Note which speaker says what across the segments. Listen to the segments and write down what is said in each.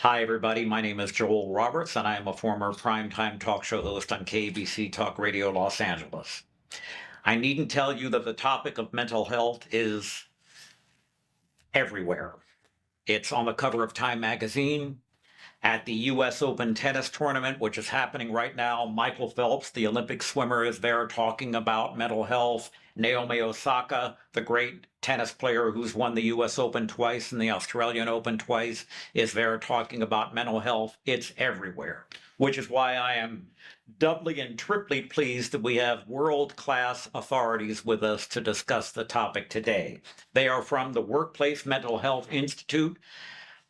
Speaker 1: Hi, everybody. My name is Joel Roberts, and I am a former primetime talk show host on KABC Talk Radio Los Angeles. I needn't tell you that the topic of mental health is everywhere. It's on the cover of Time magazine. At the U.S. Open tennis tournament, which is happening right now, Michael Phelps, the Olympic swimmer, is there talking about mental health. Naomi Osaka, the great tennis player who's won the U.S. Open twice and the Australian Open twice, is there talking about mental health. It's everywhere, which is why I am doubly and triply pleased that we have world-class authorities with us to discuss the topic today. They are from the Workplace Mental Health Institute,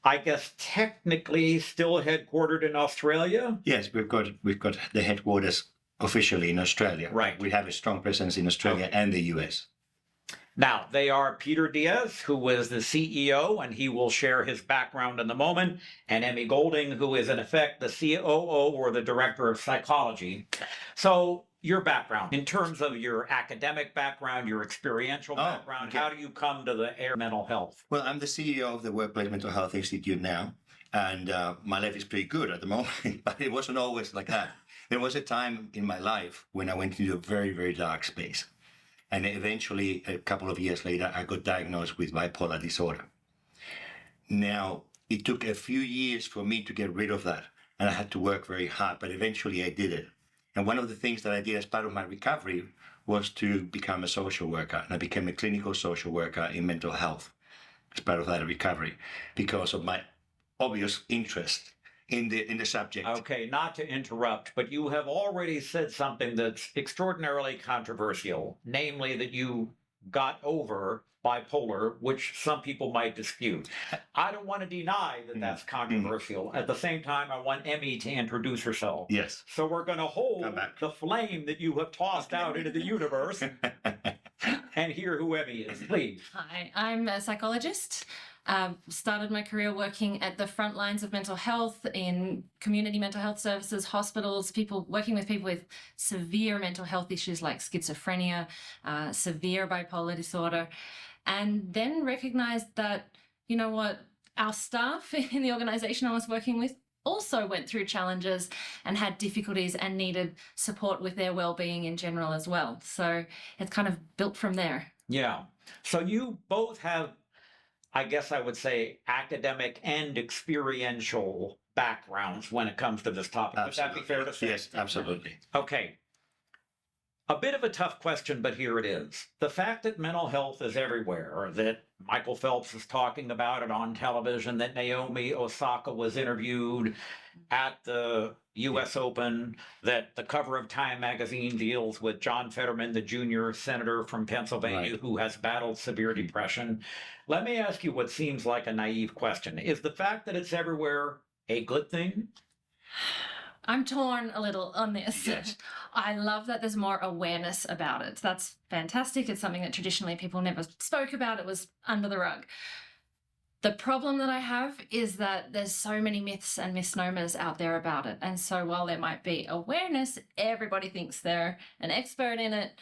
Speaker 1: I guess technically still headquartered in Australia.
Speaker 2: Yes, we've got the headquarters officially in Australia.
Speaker 1: Right.
Speaker 2: We have a strong presence in Australia and the US.
Speaker 1: Now, they are Peter Diaz, who is the CEO, and he will share his background in a moment, and Emi Golding, who is in effect the COO or the Director of Psychology. So, your background, in terms of your academic background, your experiential background,
Speaker 2: okay.
Speaker 1: How do you come to the area of mental health?
Speaker 2: Well, I'm the CEO of the Workplace Mental Health Institute now, and my life is pretty good at the moment, but it wasn't always like that. There was a time in my life when I went into a very, very dark space. And eventually, a couple of years later, I got diagnosed with bipolar disorder. Now, it took a few years for me to get rid of that, and I had to work very hard, but eventually I did it. And one of the things that I did as part of my recovery was to become a social worker. And I became a clinical social worker in mental health as part of that recovery because of my obvious interest in the subject.
Speaker 1: Okay, not to interrupt, but you have already said something that's extraordinarily controversial, namely that you got over bipolar, which some people might dispute. I don't want to deny that that's controversial. At the same time, I want Emi to introduce herself.
Speaker 2: Yes.
Speaker 1: So we're going to hold the flame that you have tossed out into the universe and hear who Emi is, please.
Speaker 3: Hi, I'm a psychologist. Started my career working at the front lines of mental health in community mental health services, hospitals, working with people with severe mental health issues like schizophrenia, severe bipolar disorder, and then recognized that, you know what, our staff in the organization I was working with also went through challenges and had difficulties and needed support with their well-being in general as well. So it's kind of built from there.
Speaker 1: Yeah. So you both have, I guess I would say, academic and experiential backgrounds when it comes to this topic.
Speaker 2: Absolutely.
Speaker 1: Would that be fair to say?
Speaker 2: Yes, absolutely.
Speaker 1: Okay. A bit of a tough question, but here it is. The fact that mental health is everywhere, that Michael Phelps is talking about it on television, that Naomi Osaka was interviewed at the U.S. Open, that the cover of Time magazine deals with John Fetterman, the junior senator from Pennsylvania, who has battled severe depression. Let me ask you what seems like a naive question. Is the fact that it's everywhere a good thing?
Speaker 3: I'm torn a little on this.
Speaker 2: Yes.
Speaker 3: I love that there's more awareness about it. That's fantastic. It's something that traditionally people never spoke about. It was under the rug. The problem that I have is that there's so many myths and misnomers out there about it. And so while there might be awareness, everybody thinks they're an expert in it,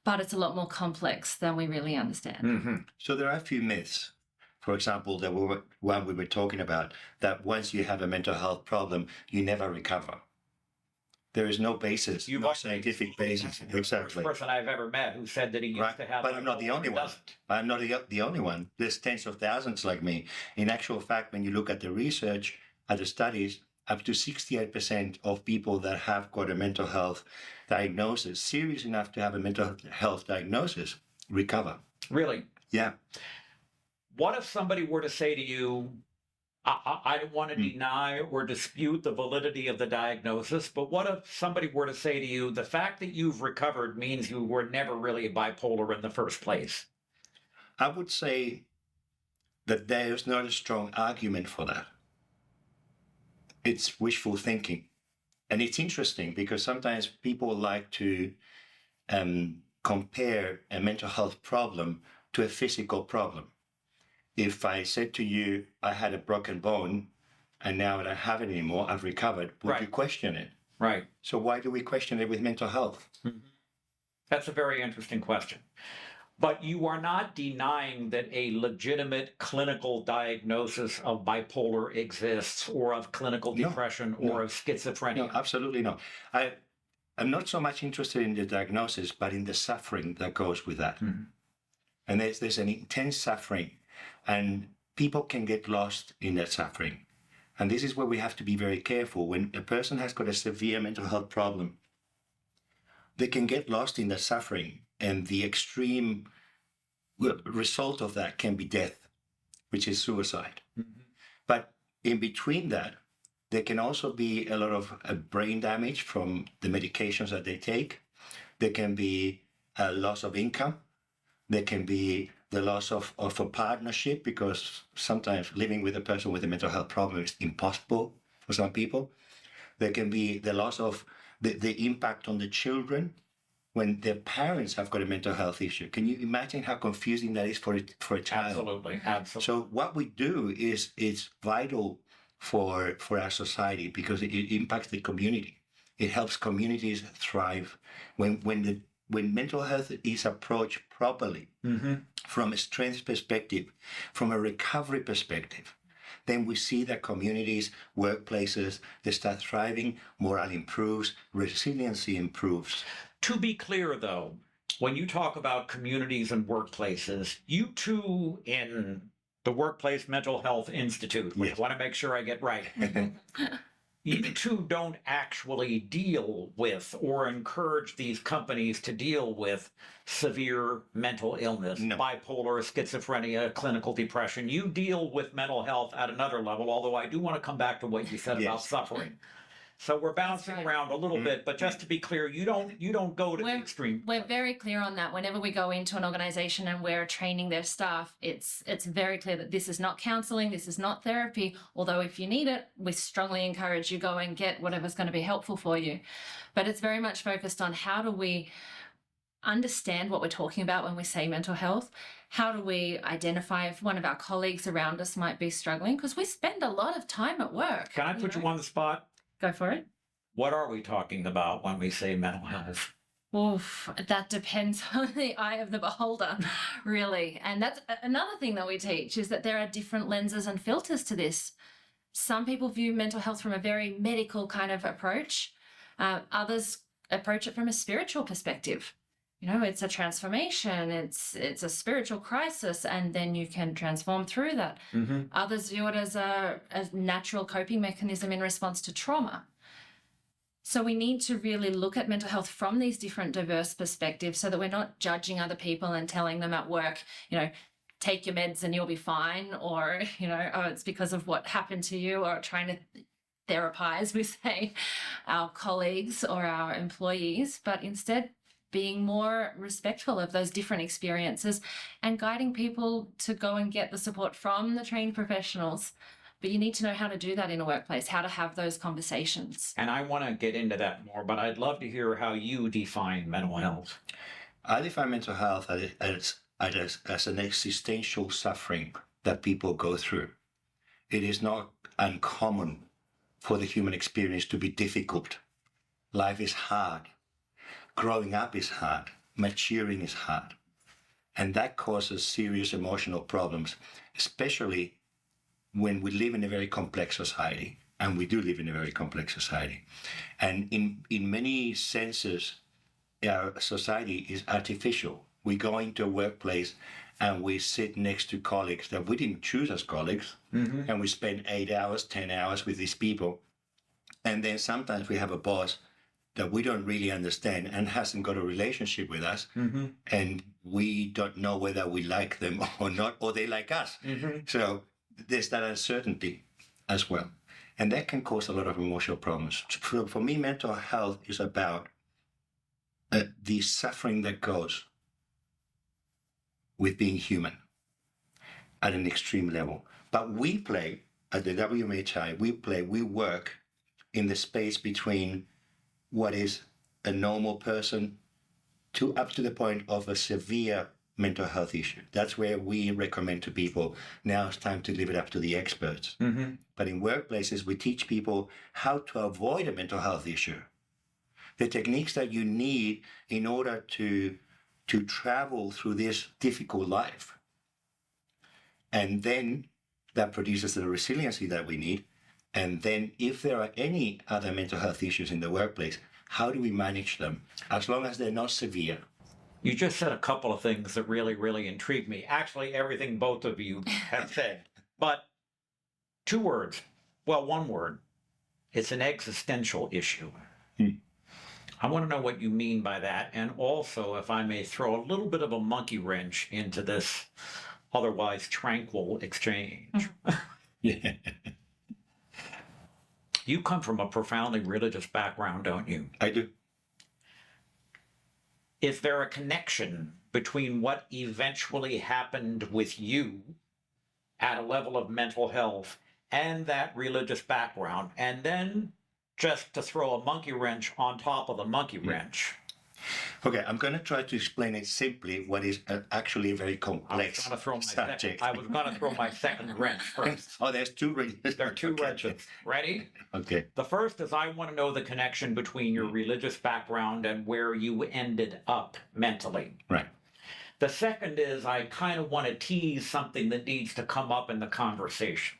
Speaker 3: but it's a lot more complex than we really understand.
Speaker 1: Mm-hmm.
Speaker 2: So there are a few myths. For example, one we were talking about, that once you have a mental health problem, you never recover. There is no basis, no scientific basis.
Speaker 1: Exactly. The first person I've ever met who said that he used to have.
Speaker 2: But I'm not the only one. I'm not the only one. There's tens of thousands like me. In actual fact, when you look at the research, at the studies, up to 68% of people that have got a mental health diagnosis, serious enough to have a mental health diagnosis, recover.
Speaker 1: Really?
Speaker 2: Yeah.
Speaker 1: What if somebody were to say to you, I don't want to deny or dispute the validity of the diagnosis, but what if somebody were to say to you, the fact that you've recovered means you were never really bipolar in the first place?
Speaker 2: I would say that there is not a strong argument for that. It's wishful thinking. And it's interesting because sometimes people like to compare a mental health problem to a physical problem. If I said to you, I had a broken bone and now I don't have it anymore, I've recovered, would you question it?
Speaker 1: Right.
Speaker 2: So why do we question it with mental health?
Speaker 1: Mm-hmm. That's a very interesting question. But you are not denying that a legitimate clinical diagnosis of bipolar exists, or of clinical
Speaker 2: No,
Speaker 1: depression,
Speaker 2: no.
Speaker 1: or of schizophrenia.
Speaker 2: No, absolutely not. I'm not so much interested in the diagnosis, but in the suffering that goes with that.
Speaker 1: Mm-hmm.
Speaker 2: And there's an intense suffering, and people can get lost in that suffering. And this is where we have to be very careful. When a person has got a severe mental health problem, they can get lost in the suffering, and the extreme result of that can be death, which is suicide.
Speaker 1: Mm-hmm.
Speaker 2: But in between that, there can also be a lot of brain damage from the medications that they take. There can be a loss of income. There can be the loss of a partnership, because sometimes living with a person with a mental health problem is impossible for some people. There can be the loss of the impact on the children when their parents have got a mental health issue. Can you imagine how confusing that is for a child?
Speaker 1: Absolutely. Absolutely.
Speaker 2: So what we do is it's vital for our society, because it impacts the community. It helps communities thrive. When mental health is approached properly,
Speaker 1: Mm-hmm.
Speaker 2: from a strength perspective, from a recovery perspective, then we see that communities, workplaces, they start thriving, morale improves, resiliency improves.
Speaker 1: To be clear, though, when you talk about communities and workplaces, you two in the Workplace Mental Health Institute, which
Speaker 2: Yes.
Speaker 1: I want to make sure I get right, you two don't actually deal with or encourage these companies to deal with severe mental illness,
Speaker 2: No.
Speaker 1: bipolar, schizophrenia, clinical depression. You deal with mental health at another level, although I do want to come back to what you said about
Speaker 2: Yes.
Speaker 1: suffering. So we're bouncing
Speaker 3: right.
Speaker 1: around a little bit, but just to be clear, you don't go to the extreme.
Speaker 3: We're very clear on that. Whenever we go into an organization and we're training their staff, it's very clear that this is not counseling, this is not therapy. Although if you need it, we strongly encourage you go and get whatever's going to be helpful for you. But it's very much focused on how do we understand what we're talking about when we say mental health. How do we identify if one of our colleagues around us might be struggling? Because we spend a lot of time at work.
Speaker 1: Can I put you on the spot?
Speaker 3: Go for it.
Speaker 1: What are we talking about when we say mental health?
Speaker 3: Oof, that depends on the eye of the beholder, really. And that's another thing that we teach, is that there are different lenses and filters to this. Some people view mental health from a very medical kind of approach. Others approach it from a spiritual perspective. You know, it's a transformation, it's a spiritual crisis, and then you can transform through that.
Speaker 1: Mm-hmm.
Speaker 3: Others view it as a natural coping mechanism in response to trauma. So we need to really look at mental health from these different diverse perspectives, so that we're not judging other people and telling them at work, you know, take your meds and you'll be fine, or, you know, oh, it's because of what happened to you, or trying to therapize, we say, our colleagues or our employees, but instead being more respectful of those different experiences and guiding people to go and get the support from the trained professionals. But you need to know how to do that in a workplace, how to have those conversations.
Speaker 1: And I want to get into that more, but I'd love to hear how you define mental health.
Speaker 2: I define mental health as an existential suffering that people go through. It is not uncommon for the human experience to be difficult. Life is hard. Growing up is hard. Maturing is hard. And that causes serious emotional problems, especially when we live in a very complex society. And we do live in a very complex society. And in many senses, our society is artificial. We go into a workplace and we sit next to colleagues that we didn't choose as colleagues. Mm-hmm. And we spend 8 hours, 10 hours with these people. And then sometimes we have a boss that we don't really understand and hasn't got a relationship with us. Mm-hmm. And we don't know whether we like them or not, or they like us. Mm-hmm. So there's that uncertainty as well. And that can cause a lot of emotional problems. For me, mental health is about the suffering that goes with being human at an extreme level. But we play, at the WMHI, we work in the space between what is a normal person to up to the point of a severe mental health issue. That's where we recommend to people, now it's time to leave it up to the experts. Mm-hmm. But in workplaces, we teach people how to avoid a mental health issue. The techniques that you need in order to to travel through this difficult life. And then that produces the resiliency that we need. And then if there are any other mental health issues in the workplace, how do we manage them as long as they're not severe?
Speaker 1: You just said a couple of things that really, really intrigued me. Actually, everything both of you have said. But two words. Well, one word. It's an existential issue. I want to know what you mean by that. And also, if I may throw a little bit of a monkey wrench into this otherwise tranquil exchange.
Speaker 2: Yeah.
Speaker 1: You come from a profoundly religious background, don't you?
Speaker 2: I do.
Speaker 1: Is there a connection between what eventually happened with you at a level of mental health and that religious background? And then just to throw a monkey wrench on top of the monkey wrench.
Speaker 2: Okay, I'm going to try to explain it simply, what is actually a very complex subject.
Speaker 1: I was going to throw my second wrench first.
Speaker 2: Oh, there's two wrenches.
Speaker 1: There are two wrenches. Ready?
Speaker 2: Okay.
Speaker 1: The first is I want to know the connection between your religious background and where you ended up mentally.
Speaker 2: Right.
Speaker 1: The second is I kind of want to tease something that needs to come up in the conversation.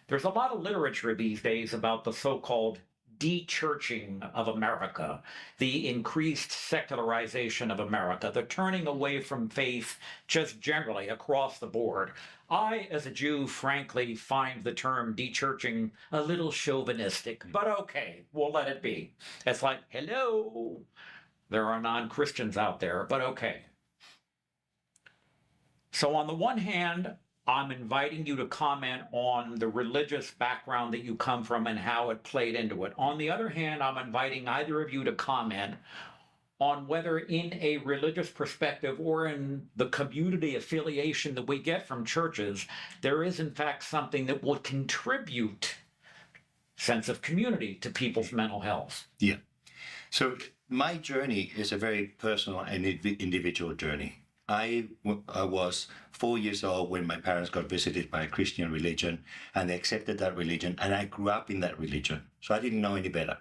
Speaker 1: There's a lot of literature these days about the so-called de-churching of America, the increased secularization of America, the turning away from faith just generally across the board. I, as a Jew, frankly find the term de-churching a little chauvinistic, but okay, we'll let it be. It's like, hello, there are non-Christians out there, but okay. So on the one hand, I'm inviting you to comment on the religious background that you come from and how it played into it. On the other hand, I'm inviting either of you to comment on whether in a religious perspective or in the community affiliation that we get from churches, there is in fact something that will contribute sense of community to people's mental health.
Speaker 2: Yeah. So my journey is a very personal and individual journey. I was 4 years old when my parents got visited by a Christian religion, and they accepted that religion, and I grew up in that religion. So I didn't know any better.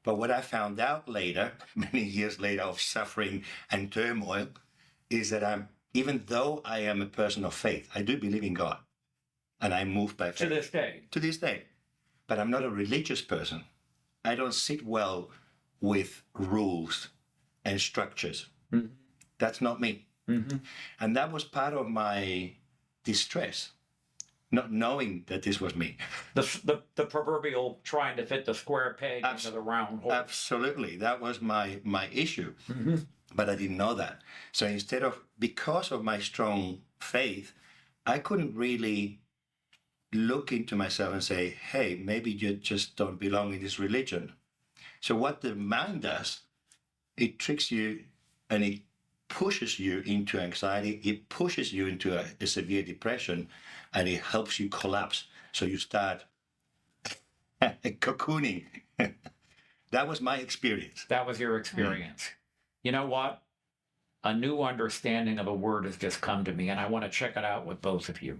Speaker 2: But what I found out later, many years later of suffering and turmoil, is that even though I am a person of faith, I do believe in God, and I move by faith.
Speaker 1: To this day.
Speaker 2: To this day. But I'm not a religious person. I don't sit well with rules and structures. Mm-hmm. That's not me. Mm-hmm. And that was part of my distress, not knowing that this was me.
Speaker 1: The proverbial trying to fit the square peg into the round hole.
Speaker 2: Absolutely. That was my issue. Mm-hmm. But I didn't know that. So because of my strong faith, I couldn't really look into myself and say, hey, maybe you just don't belong in this religion. So what the mind does, it tricks you and it pushes you into anxiety, it pushes you into a severe depression, and it helps you collapse. So you start cocooning. That was my experience.
Speaker 1: That was your experience. You know what? A new understanding of a word has just come to me, and I want to check it out with both of you.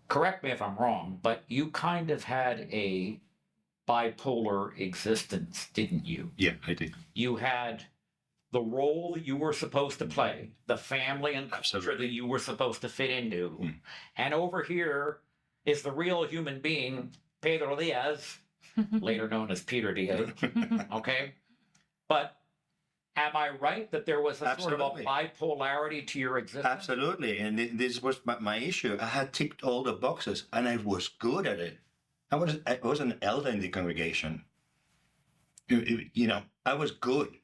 Speaker 1: Correct me if I'm wrong, but you kind of had a bipolar existence, didn't you?
Speaker 2: Yeah, I did.
Speaker 1: You had the role that you were supposed to play, the family and culture that you were supposed to fit into. Mm. And over here is the real human being, Peter Diaz, later known as Peter Diaz. Okay? But am I right that there was a sort of a bipolarity to your existence?
Speaker 2: Absolutely. And this was my issue. I had ticked all the boxes and I was good at it. I was an elder in the congregation. I was good.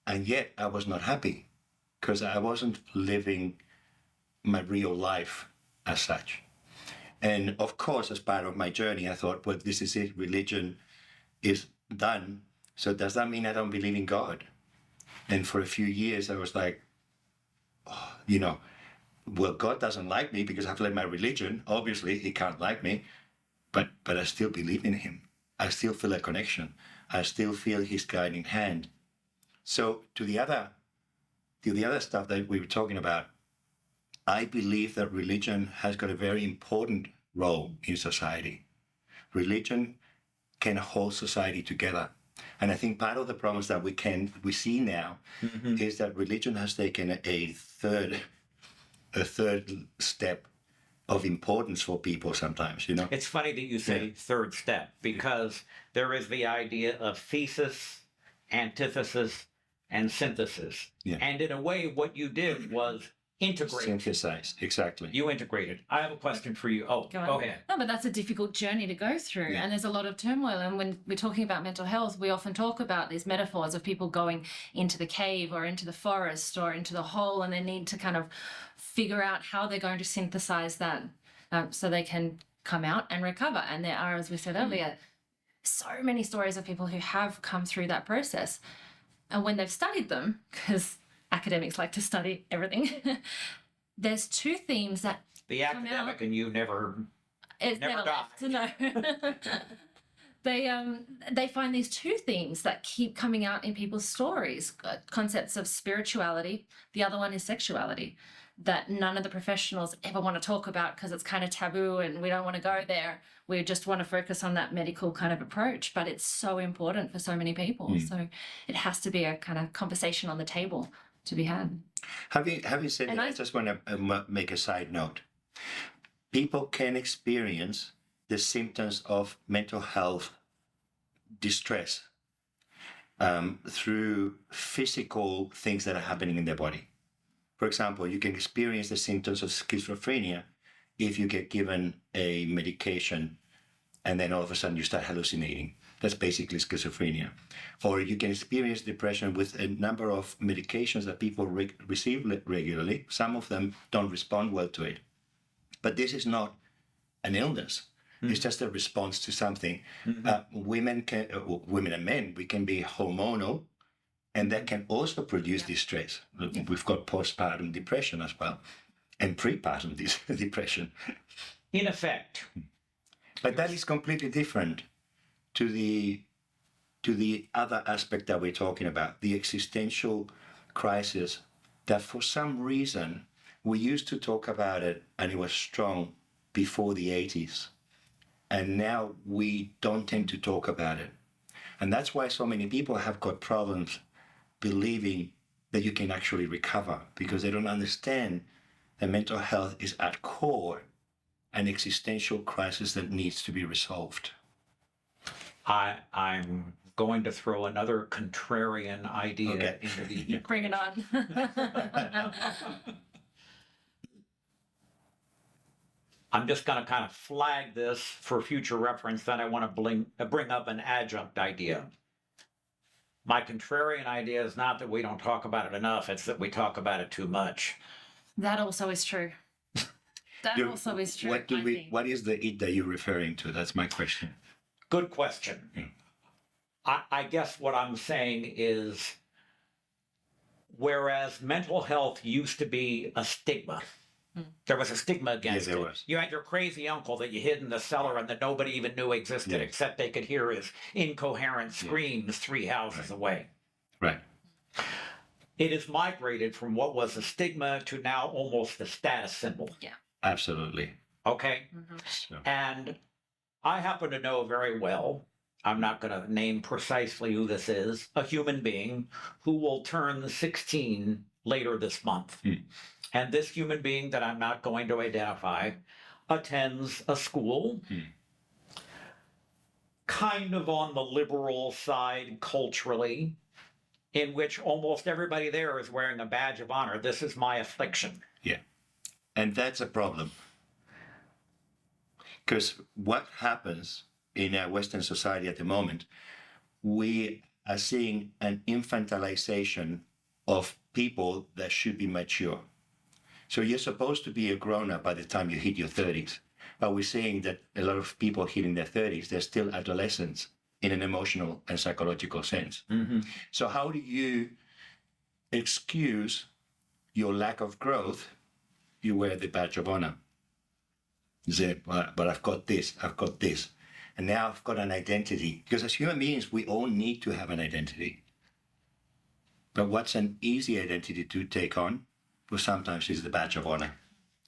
Speaker 2: And yet I was not happy because I wasn't living my real life as such. And of course, as part of my journey, I thought, well, this is it. Religion is done. So does that mean I don't believe in God? And for a few years, I was like, well, God doesn't like me because I've led my religion. Obviously, he can't like me. But I still believe in him. I still feel a connection. I still feel his guiding hand. So to the other stuff that we were talking about, I believe that religion has got a very important role in society. Religion can hold society together. And I think part of the problems that we see now is that religion has taken a third step of importance for people sometimes, you know?
Speaker 1: It's funny that you say third step, because there is the idea of thesis, antithesis, and synthesis.
Speaker 2: Yeah.
Speaker 1: And in a way, what you did was integrate.
Speaker 2: Synthesize, exactly.
Speaker 1: You integrated. I have a question for you. Oh, go ahead.
Speaker 3: No, but that's a difficult journey to go through.
Speaker 2: Yeah.
Speaker 3: And there's a lot of turmoil. And when we're talking about mental health, we often talk about these metaphors of people going into the cave or into the forest or into the hole, and they need to kind of figure out how they're going to synthesize that so they can come out and recover. And there are, as we said earlier, so many stories of people who have come through that process. And when they've studied them, because academics like to study everything, there's two themes that
Speaker 1: The
Speaker 3: come
Speaker 1: academic
Speaker 3: out.
Speaker 1: and you never
Speaker 3: It's
Speaker 1: never
Speaker 3: left to know. They find these two themes that keep coming out in people's stories, concepts of spirituality. The other one is sexuality, that none of the professionals ever want to talk about because it's kind of taboo and we don't want to go there. We just want to focus on that medical kind of approach, but it's so important for so many people. So it has to be a kind of conversation on the table to be had.
Speaker 2: Having said
Speaker 3: And
Speaker 2: that, I
Speaker 3: I-
Speaker 2: just want to make a side note. People can experience the symptoms of mental health distress through physical things that are happening in their body. For example, you can experience the symptoms of schizophrenia if you get given a medication and then all of a sudden you start hallucinating. That's basically schizophrenia. Or you can experience depression with a number of medications that people receive regularly. Some of them don't respond well to it. But this is not an illness. It's just a response to something. Women and men, we can be hormonal, and that can also produce distress. We've got postpartum depression as well, and prepartum depression.
Speaker 1: in effect.
Speaker 2: But that is completely different to the other aspect that we're talking about, the existential crisis, that for some reason we used to talk about it and it was strong before the 80s. And now we don't tend to talk about it. And that's why so many people have got problems believing that you can actually recover, because they don't understand that mental health is at core an existential crisis that needs to be resolved.
Speaker 1: I'm going to throw another contrarian idea
Speaker 2: Okay.
Speaker 1: into the
Speaker 3: Bring it on.
Speaker 1: I'm just going to kind of flag this for future reference. Then I want to bring up an adjunct idea. My contrarian idea is not that we don't talk about it enough, it's that we talk about it too much.
Speaker 3: That also is true. That also is true. I think.
Speaker 2: What is the it that you're referring to? That's my question.
Speaker 1: Good question. I guess what I'm saying is, whereas mental health used to be a stigma, there was a stigma against
Speaker 2: there
Speaker 1: it.
Speaker 2: was.
Speaker 1: You had your crazy uncle that you hid in the cellar and that nobody even knew existed,
Speaker 2: Yeah.
Speaker 1: except they could hear his incoherent screams 3 houses away.
Speaker 2: Right.
Speaker 1: It has migrated from what was a stigma to now almost a status symbol.
Speaker 2: Absolutely.
Speaker 1: Okay?
Speaker 2: So,
Speaker 1: And I happen to know very well, I'm not going to name precisely who this is, a human being who will turn 16 later this month. And this human being that I'm not going to identify attends a school kind of on the liberal side culturally, in which almost everybody there is wearing a badge of honor. This is my affliction.
Speaker 2: yeah. And that's a problem. Because what happens in our Western society at the moment, we are seeing an infantilization of people that should be mature. So you're supposed to be a grown-up by the time you hit your 30s. But we're seeing that a lot of people hitting their 30s, they're still adolescents in an emotional and psychological sense. So how do you excuse your lack of growth? You wear the badge of honor. You say, but I've got this, and now I've got an identity. Because as human beings, we all need to have an identity. But what's an easy identity to take on? Well, sometimes it's the badge of honor.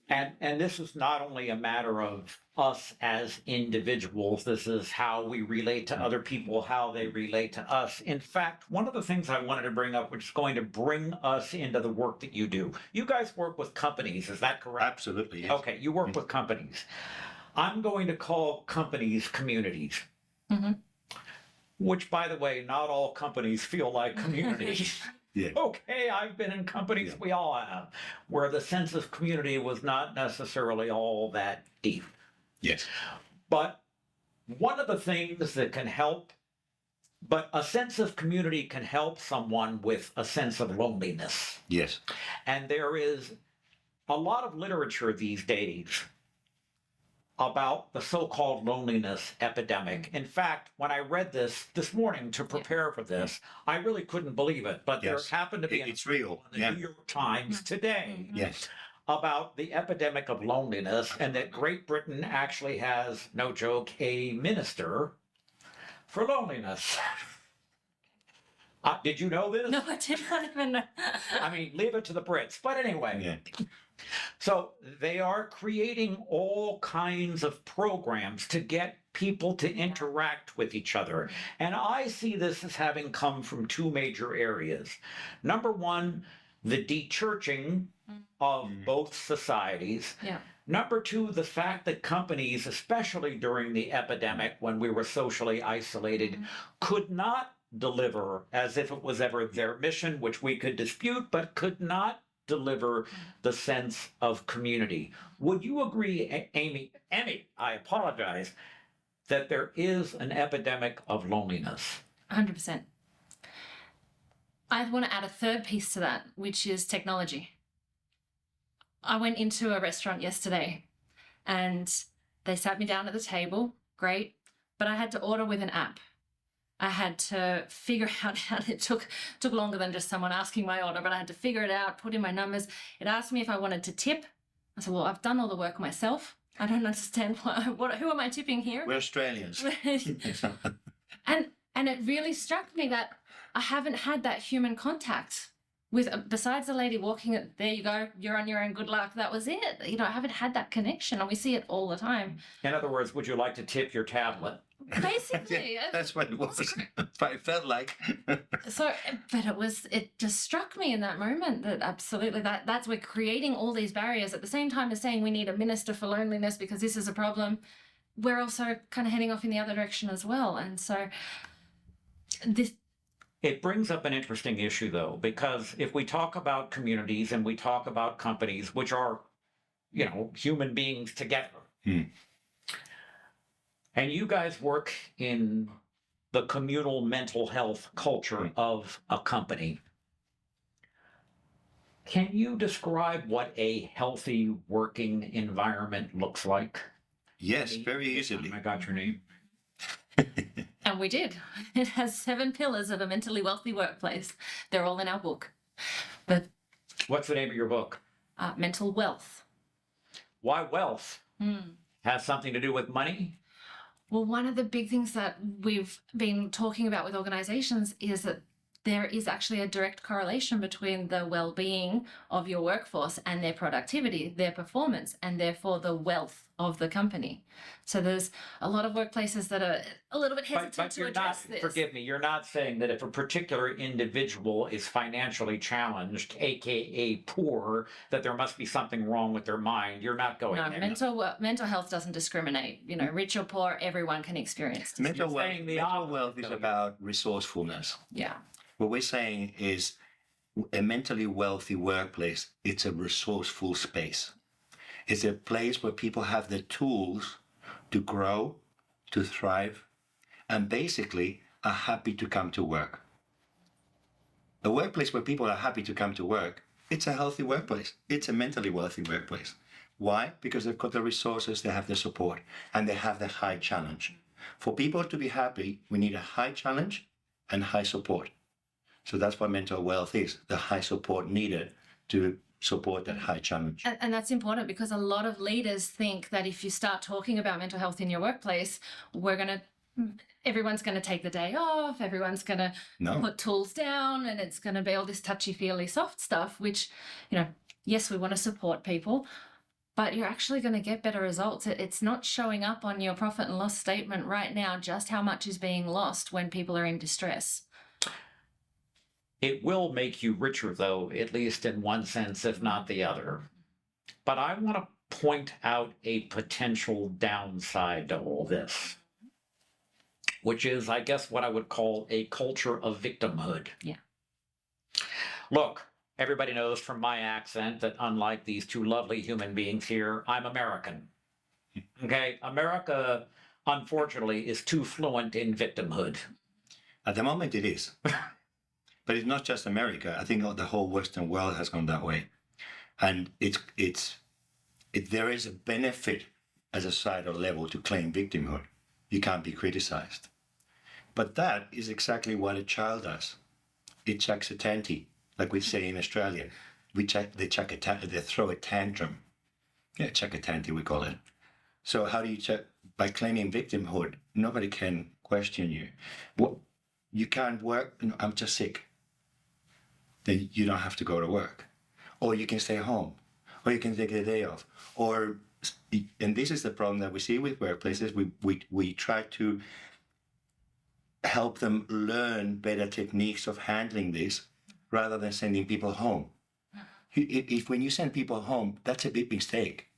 Speaker 1: And this is not only a matter of us as individuals, this is how we relate to other people, how they relate to us. In fact, one of the things I wanted to bring up, which is going to bring us into the work that you do. You guys work with companies, is that correct?
Speaker 2: Absolutely, yes.
Speaker 1: Okay, you work with companies. I'm going to call companies communities.
Speaker 3: Mm-hmm.
Speaker 1: Which, by the way, not all companies feel like communities.
Speaker 2: Yeah.
Speaker 1: Okay, I've been in companies, we all have, where the sense of community was not necessarily all that deep.
Speaker 2: Yes.
Speaker 1: But one of the things that can help, but a sense of community can help someone with a sense of loneliness.
Speaker 2: Yes.
Speaker 1: And there is a lot of literature these days about the so-called loneliness epidemic. In fact, when I read this morning to prepare for this, I really couldn't believe it. But
Speaker 2: Yes.
Speaker 1: there happened to be
Speaker 2: It's real.
Speaker 1: in the New York Times today
Speaker 2: Yes.
Speaker 1: about the epidemic of loneliness, and that Great Britain actually has, no joke, a minister for loneliness. Did you know this?
Speaker 3: No, I did not even know.
Speaker 1: I mean, leave it to the Brits. But anyway,
Speaker 2: Yeah.
Speaker 1: so they are creating all kinds of programs to get people to interact with each other. And I see this as having come from two major areas. Number one, the de-churching of both societies.
Speaker 3: Yeah.
Speaker 1: Number two, the fact that companies, especially during the epidemic when we were socially isolated, could not deliver as if it was ever their mission, which we could dispute, but could not deliver the sense of community. Would you agree, Emi, I apologize, that there is an epidemic of loneliness?
Speaker 3: 100%. I want to add a third piece to that, which is technology. I went into a restaurant yesterday and they sat me down at the table, great, but I had to order with an app. I had to figure out how it took longer than just someone asking my order, but I had to figure it out, put in my numbers. It asked me if I wanted to tip. I said, well, I've done all the work myself. I don't understand who am I tipping here?
Speaker 2: We're Australians.
Speaker 3: And it really struck me that I haven't had that human contact with, besides the lady walking, there you go, you're on your own, good luck, that was it. You know, I haven't had that connection, and we see it all the time.
Speaker 1: In other words, would you like to tip your tablet?
Speaker 3: Basically.
Speaker 2: That's what it was. But it felt like.
Speaker 3: So, but it just struck me in that moment that absolutely that's we're creating all these barriers at the same time as saying we need a minister for loneliness because this is a problem. We're also kind of heading off in the other direction as well. And so this.
Speaker 1: It brings up an interesting issue, though, because if we talk about communities and we talk about companies, which are, you know, human beings together, and you guys work in the communal mental health culture of a company, can you describe what a healthy working environment looks like?
Speaker 2: Yes, very easily.
Speaker 1: I got your name.
Speaker 3: And we did. It has 7 pillars of a mentally wealthy workplace. They're all in our book. But
Speaker 1: What's the name of your book?
Speaker 3: mental wealth.
Speaker 1: Why wealth? Has something to do with money?
Speaker 3: Well, one of the big things that we've been talking about with organizations is that there is actually a direct correlation between the well-being of your workforce and their productivity, their performance, and therefore the wealth of the company. So there's a lot of workplaces that are a little bit hesitant
Speaker 1: But
Speaker 3: to
Speaker 1: you're
Speaker 3: address
Speaker 1: not,
Speaker 3: this.
Speaker 1: forgive me, you're not saying that if a particular individual is financially challenged, aka poor, that there must be something wrong with their mind. You're not going
Speaker 3: No,
Speaker 1: there.
Speaker 3: mental health doesn't discriminate. You know, rich or poor, everyone can experience this.
Speaker 2: Mental
Speaker 1: You're saying the
Speaker 2: mental
Speaker 1: opposite,
Speaker 2: wealth is
Speaker 1: though.
Speaker 2: about resourcefulness.
Speaker 3: Yeah.
Speaker 2: What we're saying is a mentally wealthy workplace, it's a resourceful space. It's a place where people have the tools to grow, to thrive, and basically are happy to come to work. A workplace where people are happy to come to work, it's a healthy workplace. It's a mentally wealthy workplace. Why? Because they've got the resources, they have the support, and they have the high challenge. For people to be happy, we need a high challenge and high support. So that's what mental wealth is, the high support needed to support that high challenge.
Speaker 3: And that's important because a lot of leaders think that if you start talking about mental health in your workplace, everyone's going to take the day off, everyone's going to put tools down, and it's going to be all this touchy-feely soft stuff, which, you know, yes, we want to support people, but you're actually going to get better results. It's not showing up on your profit and loss statement right now just how much is being lost when people are in distress.
Speaker 1: It will make you richer, though, at least in one sense, if not the other. But I want to point out a potential downside to all this, which is, I guess, what I would call a culture of victimhood.
Speaker 3: Yeah.
Speaker 1: Look, everybody knows from my accent that unlike these two lovely human beings here, I'm American. Okay? America, unfortunately, is too fluent in victimhood.
Speaker 2: At the moment, it is. But it's not just America. I think the whole Western world has gone that way. And there is a benefit as a societal level to claim victimhood. You can't be criticized. But that is exactly what a child does. It chucks a tanty, like we say in Australia. They throw a tantrum. Yeah, chuck a tanty, we call it. So how do you check? By claiming victimhood, nobody can question you. What? You can't work? No, I'm just sick. Then you don't have to go to work. Or you can stay home. Or you can take a day off. Or, and this is the problem that we see with workplaces, we try to help them learn better techniques of handling this rather than sending people home. If when you send people home, that's a big mistake.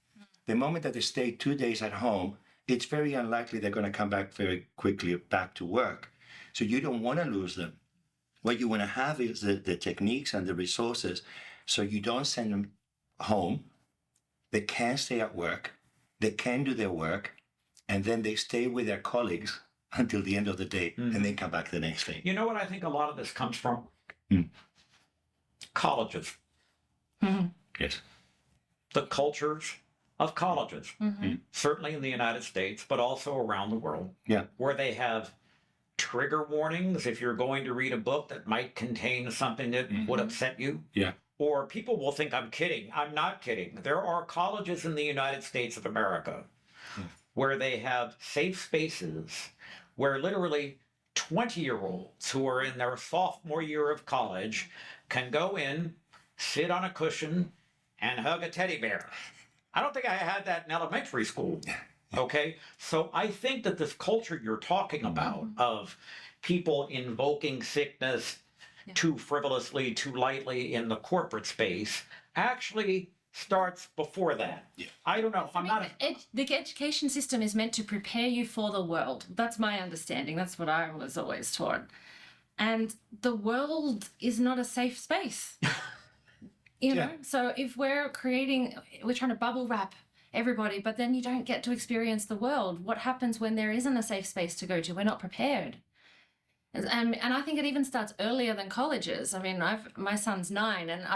Speaker 2: The moment that they stay 2 days at home, it's very unlikely they're going to come back very quickly back to work. So you don't want to lose them. What you want to have is the techniques and the resources so you don't send them home. They can stay at work. They can do their work. And then they stay with their colleagues until the end of the day and then come back the next day.
Speaker 1: You know what I think a lot of this comes from? Colleges.
Speaker 2: Yes.
Speaker 1: The cultures of colleges, certainly in the United States, but also around the world, where they have trigger warnings if you're going to read a book that might contain something that would upset you.
Speaker 2: Yeah.
Speaker 1: Or people will think I'm kidding. I'm not kidding. There are colleges in the United States of America where they have safe spaces where literally 20-year-olds who are in their sophomore year of college can go in, sit on a cushion, and hug a teddy bear. I don't think I had that in elementary school. Okay, so I think that this culture you're talking about of people invoking sickness too frivolously, too lightly in the corporate space actually starts before that. Yeah. I don't know.
Speaker 3: The education system is meant to prepare you for the world. That's my understanding. That's what I was always taught. And the world is not a safe space. You know, so if we're trying to bubble wrap everybody, but then you don't get to experience the world. What happens when there isn't a safe space to go to? We're not prepared. And I think it even starts earlier than colleges. I mean, my son's 9 and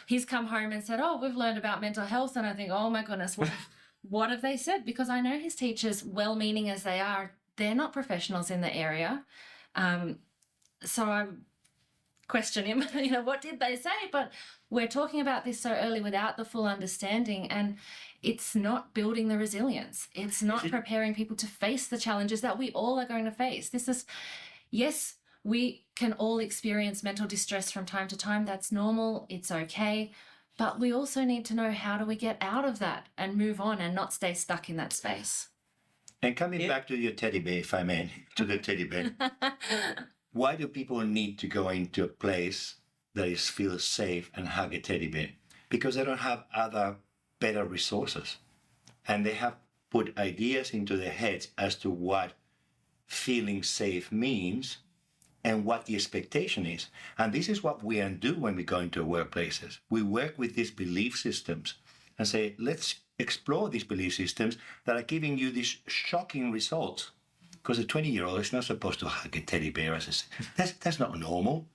Speaker 3: he's come home and said, oh, we've learned about mental health. And I think, oh my goodness, what have they said? Because I know his teachers, well-meaning as they are, they're not professionals in the area. So I question him, what did they say? But we're talking about this so early without the full understanding, and it's not building the resilience. It's not preparing people to face the challenges that we all are going to face. Yes, we can all experience mental distress from time to time. That's normal. It's okay. But we also need to know, how do we get out of that and move on and not stay stuck in that space?
Speaker 2: And coming back to your teddy bear, if I may, to the teddy bear. Why do people need to go into a place that feels safe and hug a teddy bear? Because they don't have other better resources. And they have put ideas into their heads as to what feeling safe means and what the expectation is. And this is what we undo when we go into workplaces. We work with these belief systems and say, let's explore these belief systems that are giving you these shocking results. Because a 20-year-old is not supposed to hug a teddy bear. That's not normal.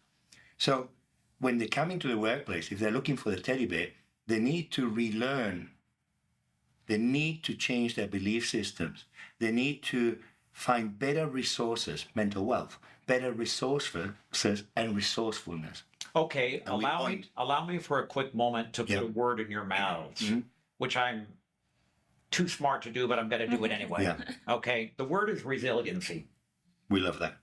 Speaker 2: So when they come into the workplace, if they're looking for the teddy bear, they need to relearn. They need to change their belief systems. They need to find better resources, mental wealth, better resources and resourcefulness.
Speaker 1: Okay, allow me for a quick moment to put a word in your mouths, which I'm too smart to do, but I'm going to do it anyway. Okay, the word is resiliency.
Speaker 2: We love that.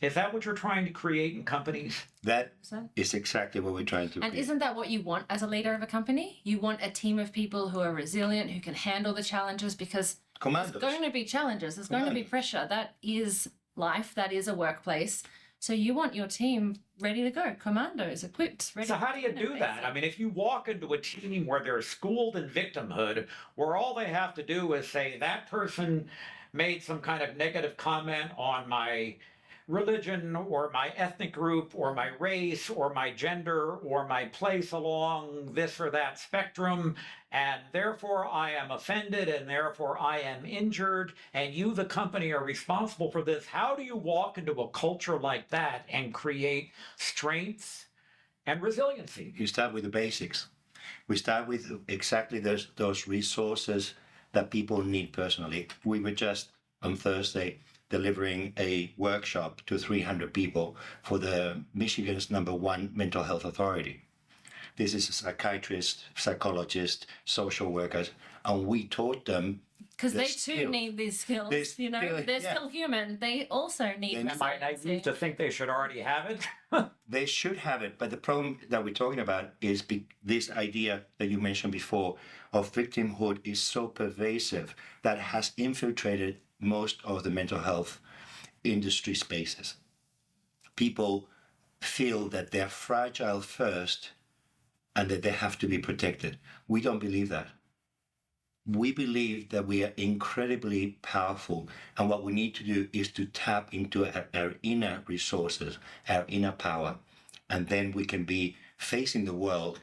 Speaker 1: Is that what you're trying to create in companies?
Speaker 2: That
Speaker 3: So-
Speaker 2: is exactly what we're trying to
Speaker 3: And
Speaker 2: create.
Speaker 3: isn't that what you want as a leader of a company? You want a team of people who are resilient, who can handle the challenges, because
Speaker 2: Commandos.
Speaker 3: there's going to be challenges, there's going to be pressure. That is life, that is a workplace. So you want your team ready to go, commandos, equipped, ready.
Speaker 1: So how do you
Speaker 3: to
Speaker 1: do that? I mean, if you walk into a team where they're schooled in victimhood, where all they have to do is say, that person made some kind of negative comment on my religion or my ethnic group or my race or my gender or my place along this or that spectrum, and therefore I am offended and therefore I am injured, and you, the company, are responsible for this. How do you walk into a culture like that and create strength and resiliency?
Speaker 2: You start with the basics. We start with exactly those resources that people need personally. We were just on Thursday delivering a workshop to 300 people for the Michigan's #1 mental health authority. This is a psychiatrist, psychologist, social workers, and we taught them
Speaker 3: because
Speaker 2: the
Speaker 3: they too
Speaker 2: skills.
Speaker 3: need these skills.
Speaker 2: This
Speaker 3: You know,
Speaker 2: feeling,
Speaker 3: they're
Speaker 2: yeah.
Speaker 3: still human. They also need
Speaker 2: They-
Speaker 1: Am I
Speaker 3: resiliency.
Speaker 1: naive to think they should already have it?
Speaker 2: They should have it, but the problem that we're talking about is this idea that you mentioned before of victimhood is so pervasive that it has infiltrated most of the mental health industry spaces. People feel that they're fragile first and that they have to be protected. We don't believe that. We believe that we are incredibly powerful, and what we need to do is to tap into our inner resources, our inner power, and then we can be facing the world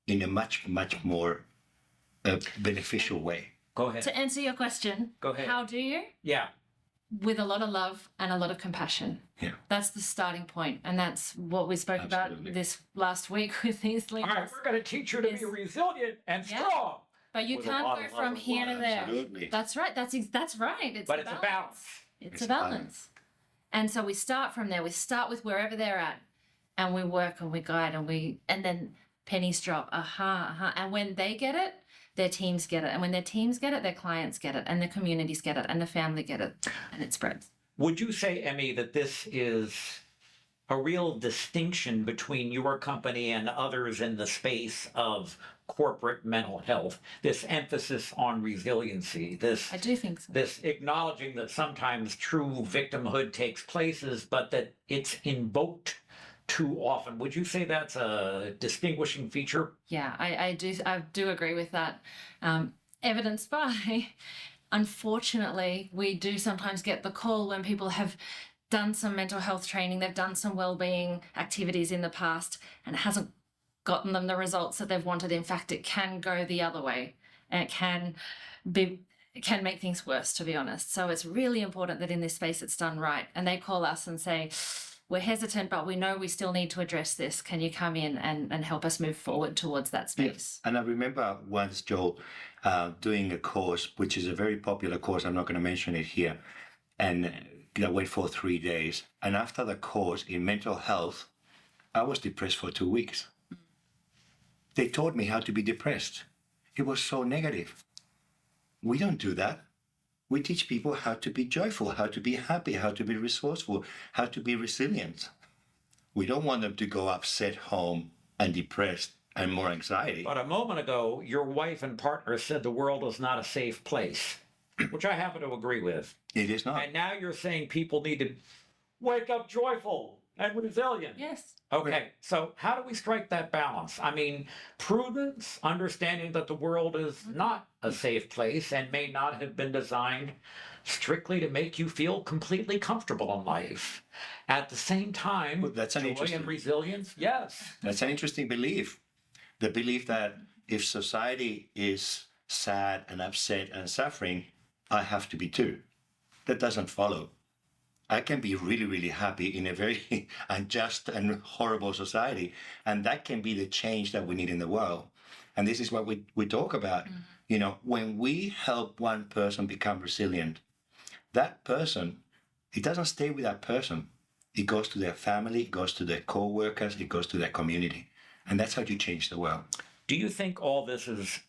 Speaker 2: in a much, much more beneficial way.
Speaker 1: Go ahead.
Speaker 3: To answer your question,
Speaker 1: Go ahead.
Speaker 3: how do you?
Speaker 1: Yeah.
Speaker 3: With a lot of love and a lot of compassion.
Speaker 2: Yeah.
Speaker 3: That's the starting point, and that's what we spoke
Speaker 2: Absolutely.
Speaker 3: about this last week with these
Speaker 1: All
Speaker 3: leaders.
Speaker 1: right, we're going to teach you to be
Speaker 3: Yes.
Speaker 1: resilient and
Speaker 3: Yeah.
Speaker 1: strong.
Speaker 3: But you
Speaker 1: With a
Speaker 3: can't
Speaker 1: lot
Speaker 3: go
Speaker 1: of love
Speaker 3: from
Speaker 1: and
Speaker 3: here to
Speaker 1: love.
Speaker 3: there.
Speaker 2: Absolutely.
Speaker 3: That's right. That's right. It's
Speaker 1: But it's a balance.
Speaker 3: It's
Speaker 2: It's
Speaker 3: a
Speaker 2: a balance.
Speaker 3: balance. And so we start from there. We start with wherever they're at, and we work and we guide and then pennies drop. And when they get it, their teams get it. And when their teams get it, their clients get it, and the communities get it, and the family get it, and it spreads.
Speaker 1: Would you say, Emi, that this is a real distinction between your company and others in the space of corporate mental health? This emphasis on resiliency,
Speaker 3: I do think so.
Speaker 1: this acknowledging that sometimes true victimhood takes places, but that it's invoked too often. Would you say that's a distinguishing feature?
Speaker 3: Yeah, I do agree with that. Evidenced by, unfortunately, we do sometimes get the call when people have done some mental health training, they've done some well-being activities in the past, and it hasn't gotten them the results that they've wanted. In fact, it can go the other way, and it can make things worse, to be honest. So it's really important that in this space it's done right. And they call us and say, we're hesitant, but we know we still need to address this. Can you come in and help us move forward towards that space?
Speaker 2: And I remember once, Joel, doing a course, which is a very popular course. I'm not going to mention it here. And I went for 3 days. And after the course in mental health, I was depressed for 2 weeks. They taught me how to be depressed. It was so negative. We don't do that. We teach people how to be joyful, how to be happy, how to be resourceful, how to be resilient. We don't want them to go upset home and depressed and more anxiety.
Speaker 1: But a moment ago, your wife and partner said the world is not a safe place, which I happen to agree with.
Speaker 2: It is not.
Speaker 1: And now you're saying people need to wake up joyful and resilient.
Speaker 3: Yes.
Speaker 1: Okay, so how do we strike that balance? I mean, prudence, understanding that the world is not a safe place and may not have been designed strictly to make you feel completely comfortable in life. At the same time,
Speaker 2: Well, that's an
Speaker 1: joy
Speaker 2: interesting-
Speaker 1: and resilience, yes.
Speaker 2: That's an interesting belief. The belief that if society is sad and upset and suffering, I have to be too. That doesn't follow. I can be really, really happy in a very unjust and horrible society. And that can be the change that we need in the world. And this is what we talk about. You know, when we help one person become resilient, that person, it doesn't stay with that person. It goes to their family, it goes to their co-workers, it goes to their community. And that's how you change the world.
Speaker 1: Do you think all this is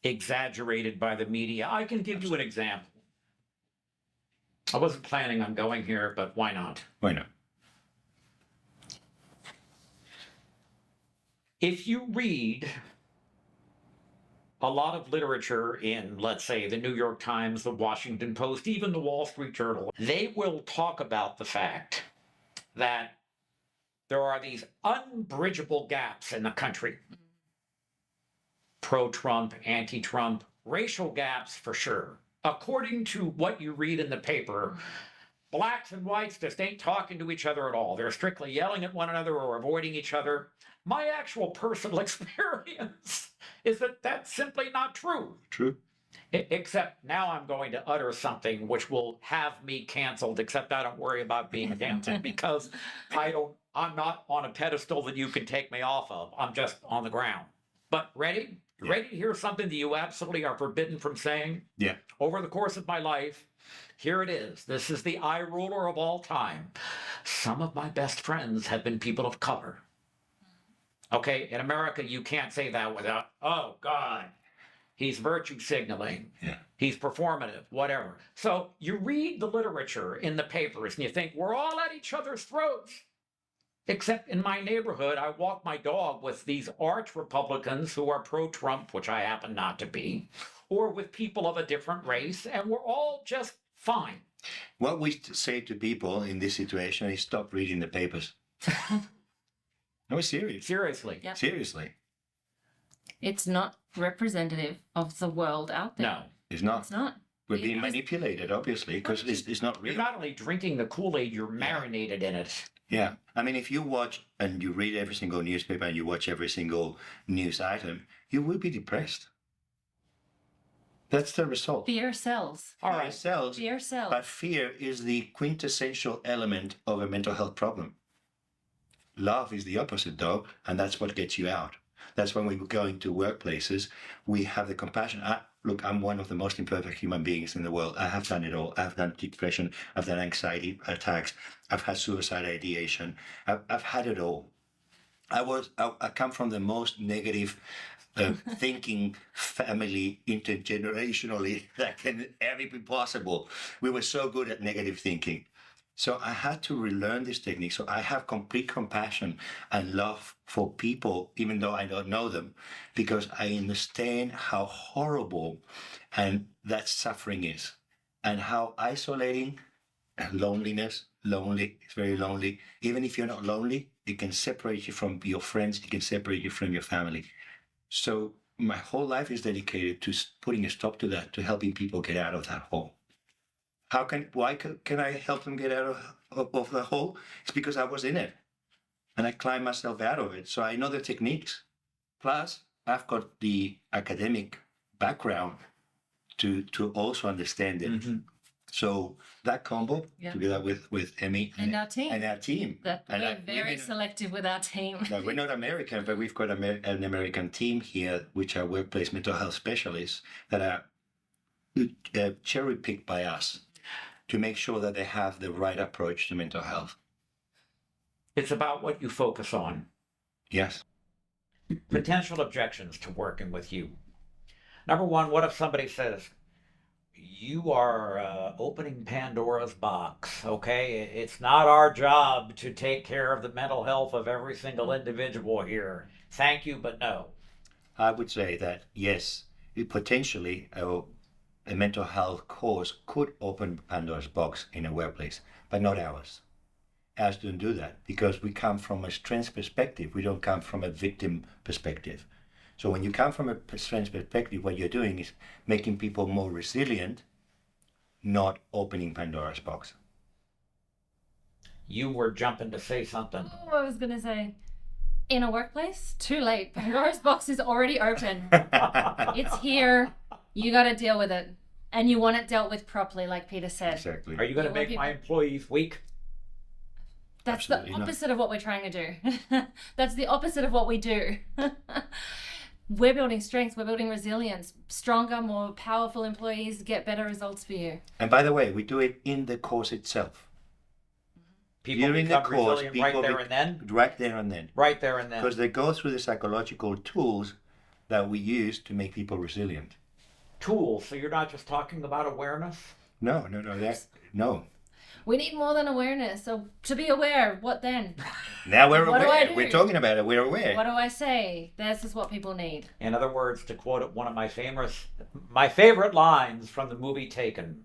Speaker 1: exaggerated by the media? I can give you an example. I wasn't planning on going here, but why not?
Speaker 2: Why not?
Speaker 1: If you read a lot of literature in, let's say, the New York Times, the Washington Post, even the Wall Street Journal, they will talk about the fact that there are these unbridgeable gaps in the country. Pro-Trump, anti-Trump, racial gaps for sure. According to what you read in the paper, blacks and whites just ain't talking to each other at all. They're strictly yelling at one another or avoiding each other. My actual personal experience is that that's simply not true.
Speaker 2: True.
Speaker 1: Except now I'm going to utter something which will have me canceled, except I don't worry about being canceled because I'm not on a pedestal that you can take me off of. I'm just on the ground. But ready?
Speaker 2: Yeah.
Speaker 1: Ready to hear something that you absolutely are forbidden from saying?
Speaker 2: Yeah.
Speaker 1: Over the course of my life, here it is. This is the eye roller of all time. Some of my best friends have been people of color. Okay, in America, you can't say that without, oh, God, he's virtue signaling.
Speaker 2: Yeah.
Speaker 1: He's performative, whatever. So you read the literature in the papers and you think, we're all at each other's throats. Except in my neighborhood, I walk my dog with these arch Republicans who are pro-Trump, which I happen not to be, or with people of a different race, and we're all just fine.
Speaker 2: What we say to people in this situation is stop reading the papers. No, it's serious.
Speaker 1: Seriously.
Speaker 3: Yep.
Speaker 2: Seriously.
Speaker 3: It's not representative of the world out there.
Speaker 1: No.
Speaker 2: It's not.
Speaker 3: It's not.
Speaker 2: We're being
Speaker 3: It is-
Speaker 2: manipulated, obviously, because it's not
Speaker 1: You're
Speaker 2: real.
Speaker 1: not only drinking the Kool-Aid, you're marinated in it.
Speaker 2: Yeah. I mean, if you watch and you read every single newspaper and you watch every single news item, you will be depressed. That's the result.
Speaker 3: Fear sells.
Speaker 1: All
Speaker 2: Fear
Speaker 1: right.
Speaker 2: sells,
Speaker 3: Fear sells.
Speaker 2: but fear is the quintessential element of a mental health problem. Love is the opposite, though, and that's what gets you out. That's when we go into workplaces, we have the compassion. Look, I'm one of the most imperfect human beings in the world. I have done it all. I've done depression. I've done anxiety attacks. I've had suicide ideation. I've had it all. I come from the most negative thinking family intergenerationally that can ever be possible. We were so good at negative thinking. So I had to relearn this technique. So I have complete compassion and love for people, even though I don't know them, because I understand how horrible and that suffering is, and how isolating and lonely, it's very lonely. Even if you're not lonely, it can separate you from your friends, it can separate you from your family. So my whole life is dedicated to putting a stop to that, to helping people get out of that hole. Why can I help them get out of the hole? It's because I was in it and I climbed myself out of it. So I know the techniques. Plus, I've got the academic background to also understand it.
Speaker 1: Mm-hmm.
Speaker 2: So that combo,
Speaker 3: Yeah.
Speaker 2: together with Emi
Speaker 3: And our team.
Speaker 2: and our team.
Speaker 3: That
Speaker 2: And
Speaker 3: we're very selective with our team.
Speaker 2: No, we're not American, but we've got an American team here, which are workplace mental health specialists that are cherry-picked by us to make sure that they have the right approach to mental health.
Speaker 1: It's about what you focus on.
Speaker 2: Yes.
Speaker 1: Potential objections to working with you. Number one, what if somebody says, you are opening Pandora's box, okay? It's not our job to take care of the mental health of every single individual here. Thank you, but no.
Speaker 2: I would say that, yes, potentially a mental health course could open Pandora's box in a workplace, but not ours. Ours don't do that because we come from a strength perspective. We don't come from a victim perspective. So when you come from a strength perspective, what you're doing is making people more resilient, not opening Pandora's box.
Speaker 1: You were jumping to say something.
Speaker 3: Oh, I was going to say, in a workplace, too late. Pandora's box is already open. It's here. You got to deal with it. And you want it dealt with properly, like Peter said.
Speaker 2: Exactly.
Speaker 1: Are you going to
Speaker 3: You want
Speaker 1: make my
Speaker 3: people-
Speaker 1: employees weak?
Speaker 3: That's
Speaker 2: Absolutely
Speaker 3: the
Speaker 2: not.
Speaker 3: opposite of what we're trying to do. That's the opposite of what we do. We're building strength, we're building resilience. Stronger, more powerful employees get better results for you.
Speaker 2: And by the way, we do it in the course itself.
Speaker 1: People
Speaker 2: During the
Speaker 1: become
Speaker 2: course,
Speaker 1: resilient right
Speaker 2: people
Speaker 1: there and then?
Speaker 2: Right there and then.
Speaker 1: Right there and then.
Speaker 2: Because they go through the psychological tools that we use to make people resilient.
Speaker 1: Tools, so you're not just talking about awareness?
Speaker 2: No.
Speaker 3: We need more than awareness. So to be aware, what then?
Speaker 2: Now we're
Speaker 3: What do I
Speaker 2: aware.
Speaker 3: do?
Speaker 2: We're talking about it. We're aware.
Speaker 3: What do I say? This is what people need.
Speaker 1: In other words, to quote one of my favorite lines from the movie Taken,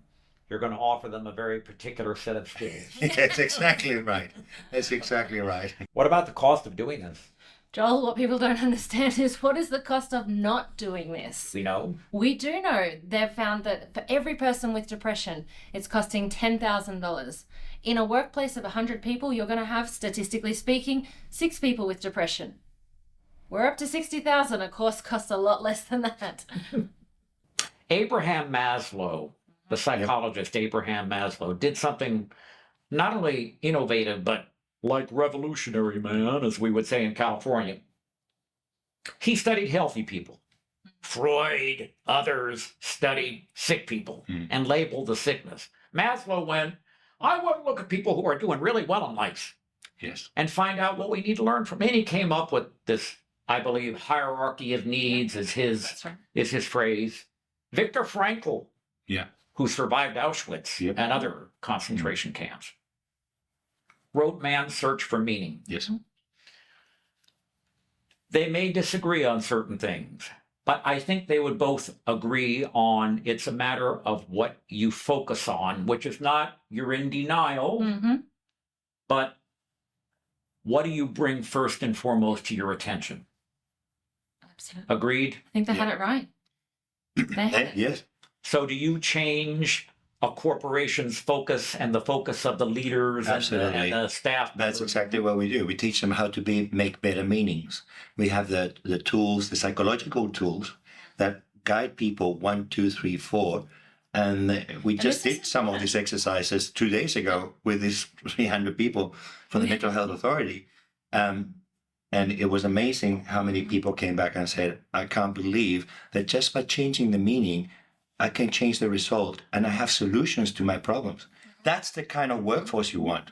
Speaker 1: you're going to offer them a very particular set of skills.
Speaker 2: That's exactly right. That's exactly right.
Speaker 1: What about the cost of doing this?
Speaker 3: Joel, what people don't understand is what is the cost of not doing this?
Speaker 1: We know.
Speaker 3: We do know. They've found that for every person with depression, it's costing $10,000. In a workplace of 100 people, you're going to have, statistically speaking, 6 people with depression. We're up to 60,000. A course costs a lot less than that.
Speaker 1: Abraham Maslow, the psychologist Abraham Maslow, did something not only innovative, but like revolutionary, man, as we would say in California. He studied healthy people. Freud, others studied sick people and labeled the sickness. Maslow went, I want to look at people who are doing really well in life.
Speaker 2: Yes.
Speaker 1: And find out what we need to learn from. And he came up with this, I believe, hierarchy of needs is his phrase. Viktor Frankl, who survived Auschwitz and other concentration camps, wrote Man's Search for Meaning.
Speaker 2: Yes.
Speaker 1: They may disagree on certain things, but I think they would both agree on it's a matter of what you focus on, which is not you're in denial, but what do you bring first and foremost to your attention?
Speaker 3: Absolutely.
Speaker 1: Agreed?
Speaker 3: I think they had it right. They had it.
Speaker 2: Yes.
Speaker 1: So do you change a corporation's focus and the focus of the leaders and the staff?
Speaker 2: That's exactly what we do. We teach them how to make better meanings. We have the tools, the psychological tools that guide people 1, 2, 3, 4. And we just did some of these exercises 2 days ago with these 300 people from the Mental Health Authority. And it was amazing how many people came back and said, I can't believe that just by changing the meaning, I can change the result and I have solutions to my problems. That's the kind of workforce you want,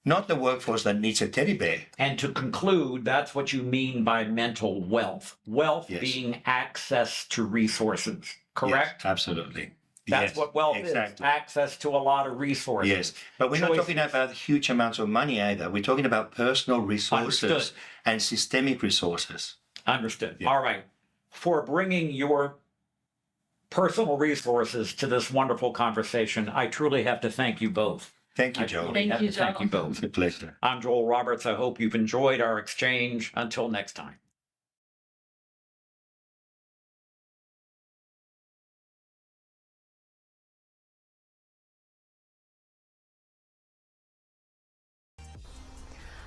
Speaker 2: not the workforce that needs a teddy bear.
Speaker 1: And to conclude, that's what you mean by mental wealth. Wealth being access to resources, correct?
Speaker 2: Yes, absolutely.
Speaker 1: That's what wealth is, access to a lot of resources.
Speaker 2: Yes, but we're not talking about huge amounts of money either. We're talking about personal resources and systemic resources.
Speaker 1: Understood. Yeah. All right. For bringing your personal resources to this wonderful conversation, I truly have to thank you both.
Speaker 2: Thank you, Joel.
Speaker 3: Thank you, Joel.
Speaker 1: Thank you both.
Speaker 2: It's a pleasure.
Speaker 1: I'm Joel Roberts. I hope you've enjoyed our exchange. Until next time.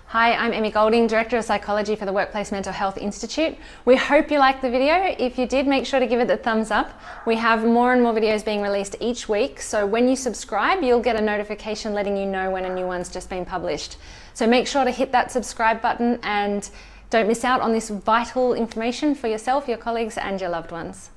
Speaker 4: Hi, I'm Emi Golding, Director of Psychology for the Workplace Mental Health Institute. We hope you liked the video. If you did, make sure to give it the thumbs up. We have more and more videos being released each week, so when you subscribe, you'll get a notification letting you know when a new one's just been published. So make sure to hit that subscribe button and don't miss out on this vital information for yourself, your colleagues, and your loved ones.